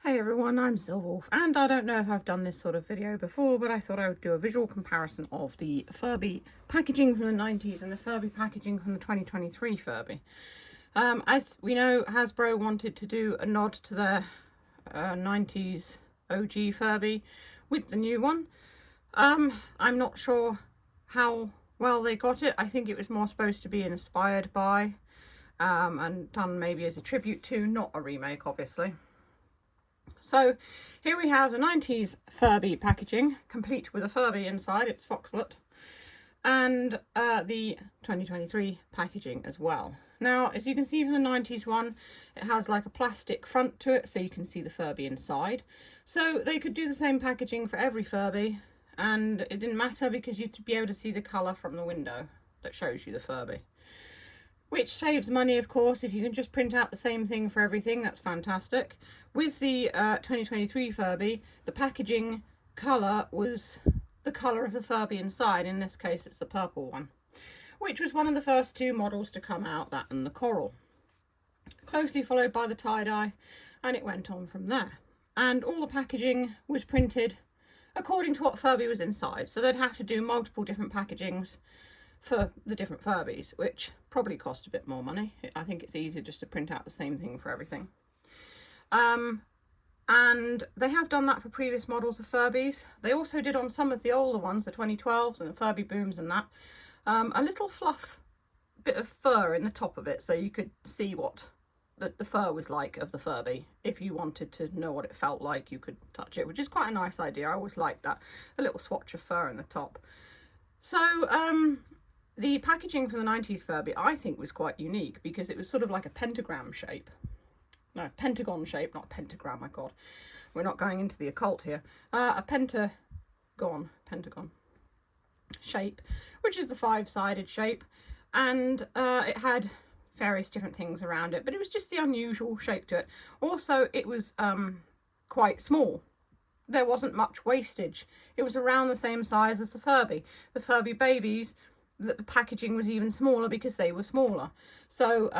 Hey everyone, I'm Silverwolf, and I don't know if I've done this sort of video before, but I thought I would do a visual comparison of the Furby packaging from the 90s and the Furby packaging from the 2023 Furby. As we know, Hasbro wanted to do a nod to their 90s OG Furby with the new one. I'm not sure how well they got it. I think it was more supposed to be inspired by and done maybe as a tribute to, not a remake obviously. So here we have the 90s Furby packaging, complete with a Furby inside, it's Foxlet, and the 2023 packaging as well. Now, as you can see from the 90s one, it has like a plastic front to it so you can see the Furby inside. So they could do the same packaging for every Furby, and it didn't matter because you'd be able to see the colour from the window that shows you the Furby. Which saves money, of course. If you can just print out the same thing for everything, that's fantastic. With the 2023 Furby, the packaging colour was the colour of the Furby inside. In this case, it's the purple one, which was one of the first two models to come out, that and the coral. Closely followed by the tie-dye, and it went on from there. And all the packaging was printed according to what Furby was inside. So they'd have to do multiple different packagings for the different Furbies, which probably cost a bit more money. I think it's easier just to print out the same thing for everything. And they have done that for previous models of Furbies. They also did on some of the older ones, the 2012s and the Furby Booms and that, a little fluff bit of fur in the top of it so you could see what the fur was like of the Furby. If you wanted to know what it felt like, you could touch it, which is quite a nice idea. I always liked that, a little swatch of fur in the top. So the packaging for the 90s Furby, I think, was quite unique because it was sort of like a pentagram shape. No, pentagon shape, not pentagram, my God. We're not going into the occult here. A pentagon shape, which is the five-sided shape. And it had various different things around it, but it was just the unusual shape to it. Also, it was quite small. There wasn't much wastage. It was around the same size as the Furby. The Furby babies, the packaging was even smaller because they were smaller. So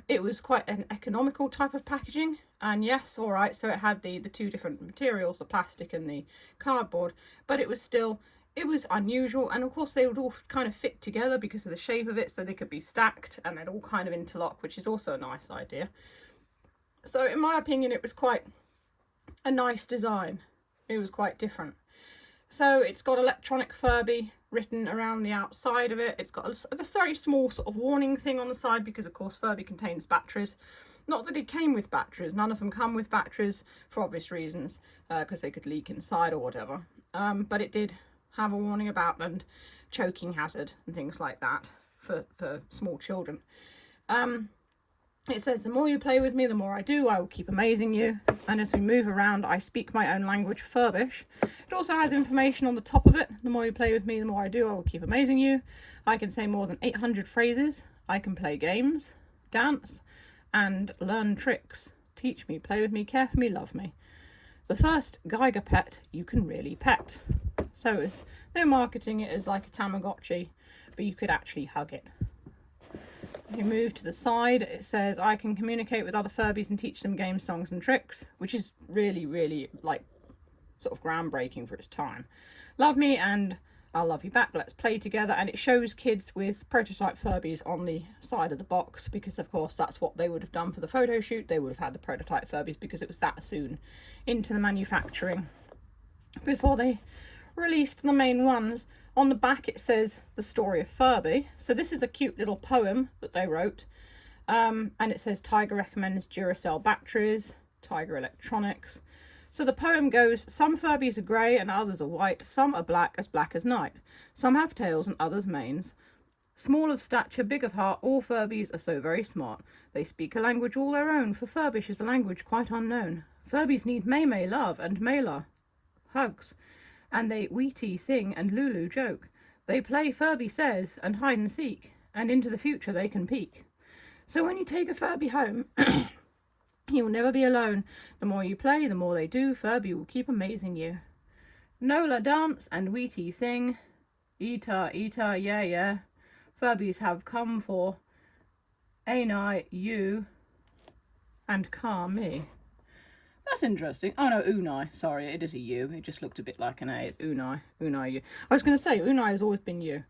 it was quite an economical type of packaging. And yes, all right, so it had the two different materials, the plastic and the cardboard, but it was still, it was unusual. And of course they would all kind of fit together because of the shape of it, so they could be stacked and they'd all kind of interlock, which is also a nice idea. So in my opinion, it was quite a nice design. It was quite different. So it's got electronic Furby written around the outside of it. It's got a very small sort of warning thing on the side because, of course, Furby contains batteries. Not that it came with batteries. None of them come with batteries for obvious reasons, because they could leak inside or whatever. But it did have a warning about and choking hazard and things like that for small children. It says, the more you play with me, the more I do. I will keep amazing you. And as we move around, I speak my own language, Furbish. It also has information on the top of it. The more you play with me, the more I do. I will keep amazing you. I can say more than 800 phrases. I can play games, dance, and learn tricks. Teach me, play with me, care for me, love me. The first Geiger pet you can really pet. So they're marketing it as like a Tamagotchi, but you could actually hug it. You move to the side, it says, I can communicate with other Furbies and teach them games, songs and tricks, which is really, really, like, sort of groundbreaking for its time. Love me and I'll love you back, let's play together. And it shows kids with prototype Furbies on the side of the box because, of course, that's what they would have done for the photo shoot. They would have had the prototype Furbies because it was that soon into the manufacturing before they released the main ones. On the back it says the story of Furby. So this is a cute little poem that they wrote. And it says Tiger recommends Duracell batteries, Tiger electronics. So the poem goes, some Furbies are grey and others are white. Some are black as night. Some have tails and others manes. Small of stature, big of heart, all Furbies are so very smart. They speak a language all their own, for Furbish is a language quite unknown. Furbies need May love and Mayla hugs. And they Wheatie sing and Lulu joke. They play Furby says and hide and seek, and into the future they can peek. So when you take a Furby home, you will never be alone. The more you play, the more they do. Furby will keep amazing you. Nola dance and Wheatie sing. Eater, yeah, yeah. Furbies have come for Ain't I you and car me. That's interesting. Oh no, Unai. Sorry, it is a U. It just looked a bit like an A. It's Unai. Unai U. I was going to say, Unai has always been U.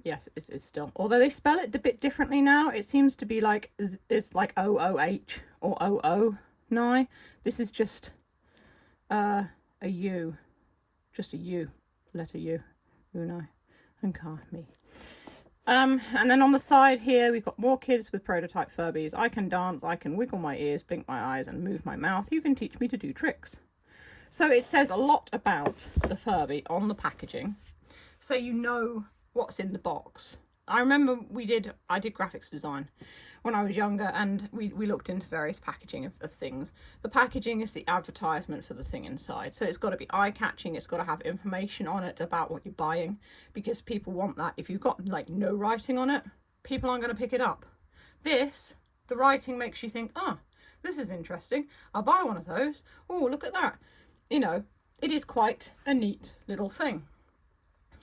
Yes, it is still. Although they spell it a bit differently now. It seems to be like, it's like OOH or OO Nai. This is just a U. Just a U. Letter U. Unai. And me. And then on the side here, we've got more kids with prototype Furbies. I can dance, I can wiggle my ears, blink my eyes, and move my mouth. You can teach me to do tricks. So it says a lot about the Furby on the packaging, so you know what's in the box. I remember I did graphics design when I was younger, and we looked into various packaging of things. The packaging is the advertisement for the thing inside, so it's got to be eye-catching. It's got to have information on it about what you're buying, because people want that. If you've got like no writing on it, people aren't going to pick it up. The writing makes you think, oh, this is interesting, I'll buy one of those. Oh, look at that. You know, it is quite a neat little thing,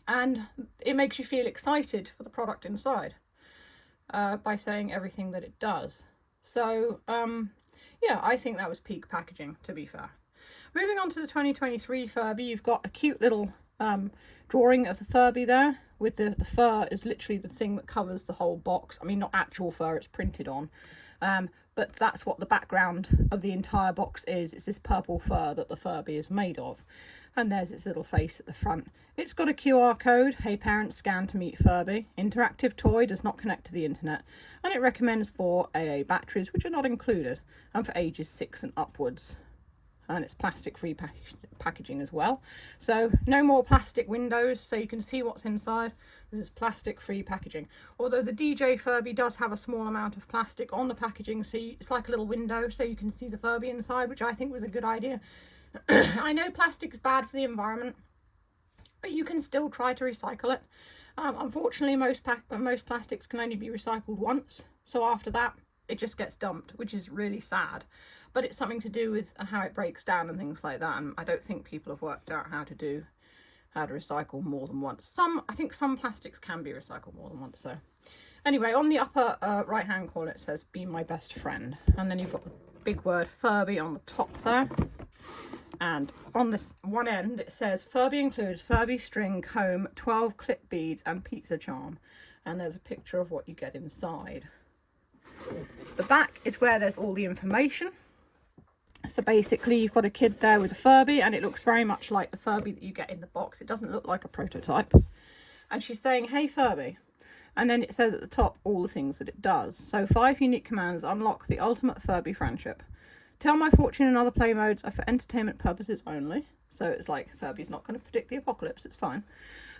and it makes you feel excited for the product inside. By saying everything that it does. So yeah, I think that was peak packaging, to be fair. Moving on to the 2023 Furby, you've got a cute little drawing of the Furby there, with the fur is literally the thing that covers the whole box. I mean, not actual fur, it's printed on, but that's what the background of the entire box is. It's this purple fur that the Furby is made of. And there's its little face at the front. It's got a QR code. Hey parents, scan to meet Furby. Interactive toy, does not connect to the internet. And it recommends 4 AA batteries, which are not included, and for ages 6 and upwards. And it's plastic free packaging as well. So no more plastic windows, so you can see what's inside. This is plastic free packaging. Although the DJ Furby does have a small amount of plastic on the packaging, so it's like a little window, so you can see the Furby inside, which I think was a good idea. I know plastic is bad for the environment, but you can still try to recycle it. Unfortunately, most plastics can only be recycled once, so after that it just gets dumped, which is really sad. But it's something to do with how it breaks down and things like that, and I don't think people have worked out how to recycle more than once. I think some plastics can be recycled more than once. So anyway, on the upper right hand corner it says "Be my best friend," and then you've got the big word Furby on the top there. And on this one end it says Furby includes Furby string, comb, 12 clip beads and pizza charm. And there's a picture of what you get inside. The back is where there's all the information. So basically you've got a kid there with a Furby, and it looks very much like the Furby that you get in the box. It doesn't look like a prototype. And she's saying, hey Furby. And then it says at the top all the things that it does. So 5 unique commands unlock the ultimate Furby friendship. Tell my fortune and other play modes are for entertainment purposes only. So it's like Furby's not going to predict the apocalypse, it's fine.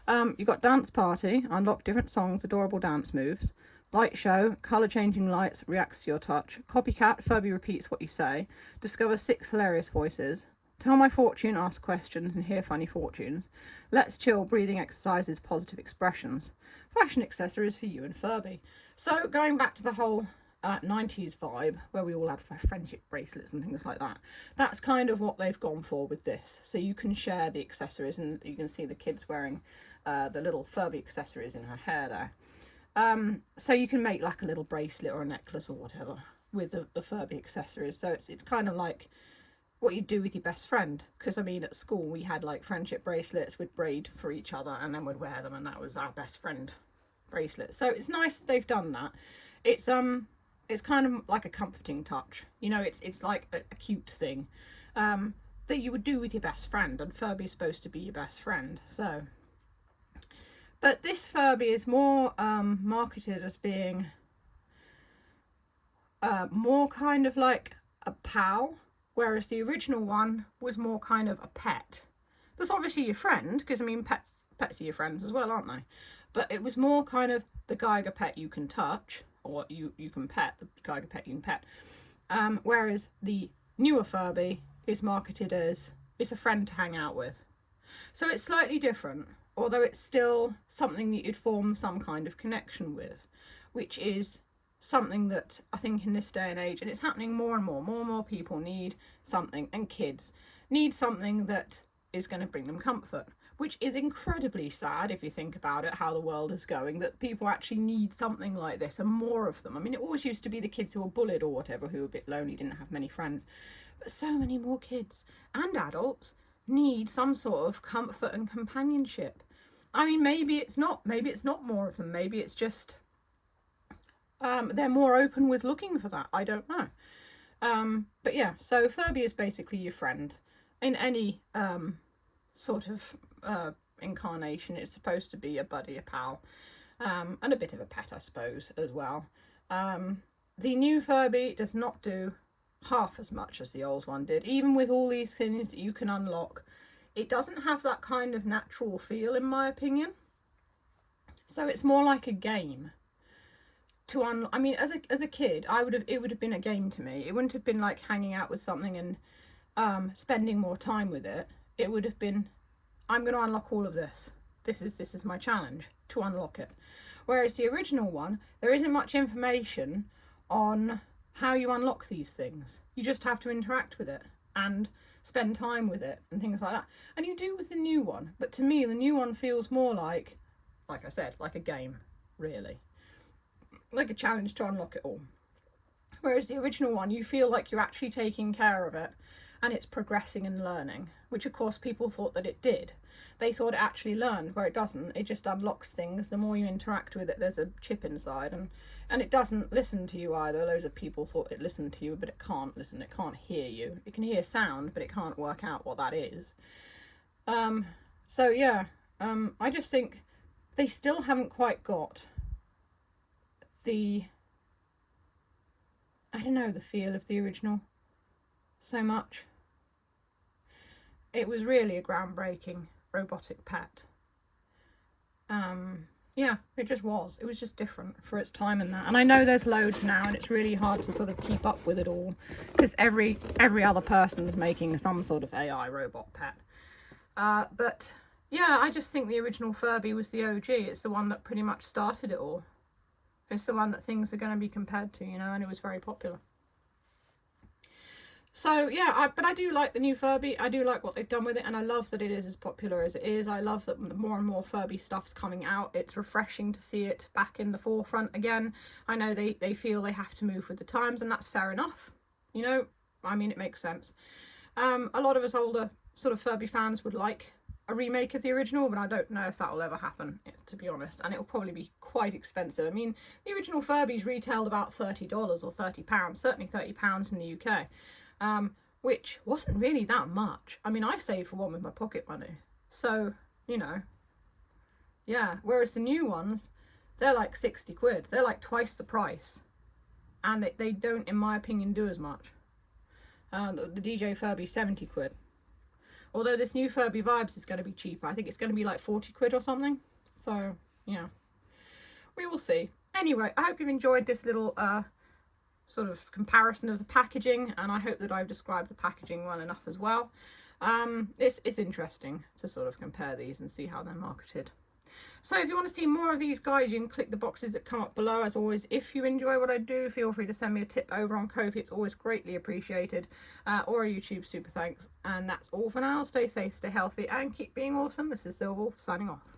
You've got dance party, unlock different songs, adorable dance moves. Light show, colour changing lights, reacts to your touch. Copycat, Furby repeats what you say. Discover 6 hilarious voices. Tell my fortune, ask questions and hear funny fortunes. Let's chill, breathing exercises, positive expressions. Fashion accessories for you and Furby. So going back to the whole 90s vibe, where we all had friendship bracelets and things like that, that's kind of what they've gone for with this. So you can share the accessories, and you can see the kids wearing the little Furby accessories in her hair there. So you can make like a little bracelet or a necklace or whatever with the Furby accessories. So it's kind of like what you do with your best friend, because I mean at school we had like friendship bracelets we'd braid for each other and then we'd wear them, and that was our best friend bracelet. So it's nice that they've done that. It's kind of like a comforting touch, you know. It's like a cute thing that you would do with your best friend, and Furby's supposed to be your best friend. So, but this Furby is more marketed as being more kind of like a pal, whereas the original one was more kind of a pet. That's obviously your friend, because I mean pets are your friends as well, aren't they? But it was more kind of the Geiger pet you can touch, or you can pet, the Geiger pet you can pet. Whereas the newer Furby is marketed as it's a friend to hang out with. So it's slightly different, although it's still something that you'd form some kind of connection with, which is something that I think in this day and age, and it's happening more and more people need something, and kids need something that is going to bring them comfort, which is incredibly sad if you think about it, how the world is going, that people actually need something like this and more of them. I mean, it always used to be the kids who were bullied or whatever, who were a bit lonely, didn't have many friends. But so many more kids and adults need some sort of comfort and companionship. I mean, maybe it's not more of them. Maybe it's just they're more open with looking for that. I don't know. But yeah, so Furby is basically your friend in any sort of incarnation. It's supposed to be a buddy, a pal, and a bit of a pet, I suppose, as well. The new Furby does not do half as much as the old one did. Even with all these things that you can unlock, it doesn't have that kind of natural feel, in my opinion. So it's more like a game. I mean, as a kid, it would have been a game to me. It wouldn't have been like hanging out with something and spending more time with it. It would have been, I'm going to unlock all of this. This is my challenge to unlock it. Whereas the original one, there isn't much information on how you unlock these things. You just have to interact with it and spend time with it and things like that. And you do with the new one. But to me, the new one feels more like I said, like a game, really. Like a challenge to unlock it all. Whereas the original one, you feel like you're actually taking care of it and it's progressing and learning, which of course people thought that it did. They thought it actually learned, where it doesn't. It just unlocks things. The more you interact with it, there's a chip inside, and it doesn't listen to you either. Loads of people thought it listened to you, but it can't listen. It can't hear you. It can hear sound, but it can't work out what that is. So yeah, I just think they still haven't quite got the, I don't know, the feel of the original so much. It was really a groundbreaking robotic pet. Yeah, it just was. It was just different for its time and that. And I know there's loads now, and it's really hard to sort of keep up with it all, because every other person's making some sort of AI robot pet. But yeah, I just think the original Furby was the OG. It's the one that pretty much started it all. It's the one that things are going to be compared to, you know, and it was very popular. So yeah, but I do like the new Furby. I do like what they've done with it, and I love that it is as popular as it is. I love that more and more Furby stuff's coming out. It's refreshing to see it back in the forefront again. I know they feel they have to move with the times, and that's fair enough. You know, I mean, it makes sense. A lot of us older sort of Furby fans would like a remake of the original, but I don't know if that will ever happen, to be honest, and it'll probably be quite expensive. I mean, the original Furbies retailed about $30 or £30, certainly £30 in the UK. Which wasn't really that much. I mean, I saved for one with my pocket money. So, you know, yeah. Whereas the new ones, they're like 60 quid. They're like twice the price. And they don't, in my opinion, do as much. The DJ Furby, 70 quid. Although this new Furby Vibes is going to be cheaper. I think it's going to be like 40 quid or something. So, yeah. We will see. Anyway, I hope you've enjoyed this little sort of comparison of the packaging, and I hope that I've described the packaging well enough as well. It's interesting to sort of compare these and see how they're marketed. So if you want to see more of these guys, you can click the boxes that come up below. As always, if you enjoy what I do, feel free to send me a tip over on Ko-fi. It's always greatly appreciated, or a YouTube super thanks. And that's all for now. Stay safe, stay healthy, and keep being awesome. This is Silver signing off.